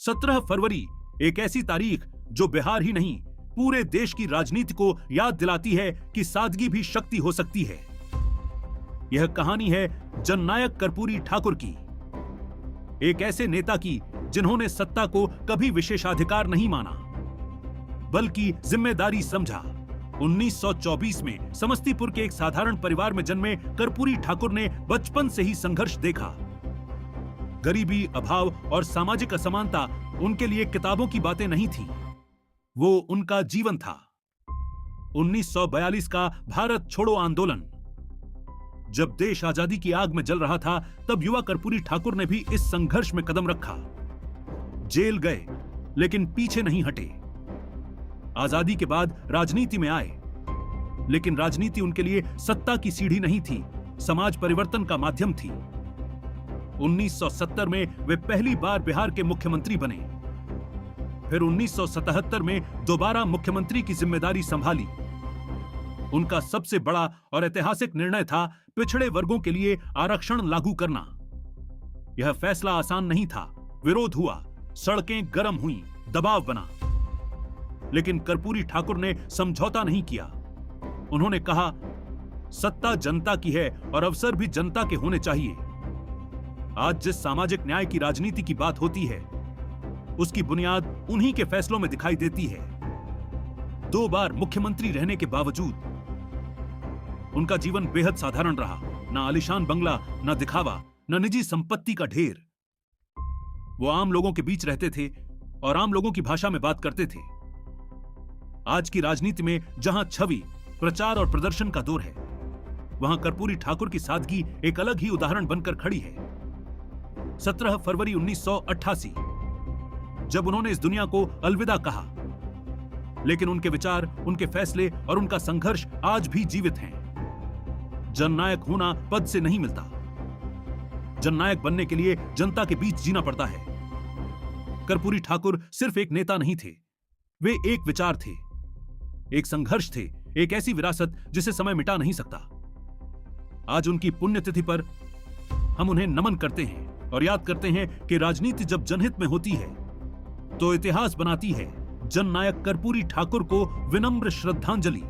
17 फरवरी एक ऐसी तारीख जो बिहार ही नहीं पूरे देश की राजनीति को याद दिलाती है कि सादगी भी शक्ति हो सकती है। यह कहानी है जननायक कर्पूरी ठाकुर की, एक ऐसे नेता की जिन्होंने सत्ता को कभी विशेषाधिकार नहीं माना बल्कि जिम्मेदारी समझा। 1924 में समस्तीपुर के एक साधारण परिवार में जन्मे कर्पूरी ठाकुर ने बचपन से ही संघर्ष देखा। गरीबी, अभाव और सामाजिक असमानता उनके लिए किताबों की बातें नहीं थी, वो उनका जीवन था। 1942 का भारत छोड़ो आंदोलन, जब देश आजादी की आग में जल रहा था, तब युवा कर्पूरी ठाकुर ने भी इस संघर्ष में कदम रखा। जेल गए लेकिन पीछे नहीं हटे। आजादी के बाद राजनीति में आए, लेकिन राजनीति उनके लिए सत्ता की सीढ़ी नहीं थी, समाज परिवर्तन का माध्यम थी। 1970 में वे पहली बार बिहार के मुख्यमंत्री बने। फिर 1977 में दोबारा मुख्यमंत्री की जिम्मेदारी संभाली। उनका सबसे बड़ा और ऐतिहासिक निर्णय था पिछड़े वर्गों के लिए आरक्षण लागू करना। यह फैसला आसान नहीं था, विरोध हुआ, सड़कें गर्म हुईं, दबाव बना, लेकिन कर्पूरी ठाकुर ने समझौता नहीं किया। उन्होंने कहा, सत्ता जनता की है और अवसर भी जनता के होने चाहिए। आज जिस सामाजिक न्याय की राजनीति की बात होती है, उसकी बुनियाद उन्हीं के फैसलों में दिखाई देती है। 2 बार मुख्यमंत्री रहने के बावजूद उनका जीवन बेहद साधारण रहा। न आलीशान बंगला, न दिखावा, न निजी संपत्ति का ढेर। वो आम लोगों के बीच रहते थे और आम लोगों की भाषा में बात करते थे। आज की राजनीति में जहां छवि, प्रचार और प्रदर्शन का दौर है, वहां कर्पूरी ठाकुर की सादगी एक अलग ही उदाहरण बनकर खड़ी है। 17 फरवरी 1988, जब उन्होंने इस दुनिया को अलविदा कहा, लेकिन उनके विचार, उनके फैसले और उनका संघर्ष आज भी जीवित हैं। जननायक होना पद से नहीं मिलता। जननायक बनने के लिए जनता के बीच जीना पड़ता है। कर्पूरी ठाकुर सिर्फ एक नेता नहीं थे, वे एक विचार थे, एक संघर्ष थे, एक ऐसी विरासत जिसे समय मिटा नहीं सकता। आज उनकी पुण्यतिथि पर हम उन्हें नमन करते हैं और याद करते हैं कि राजनीति जब जनहित में होती है तो इतिहास बनाती है। जननायक कर्पूरी ठाकुर को विनम्र श्रद्धांजलि।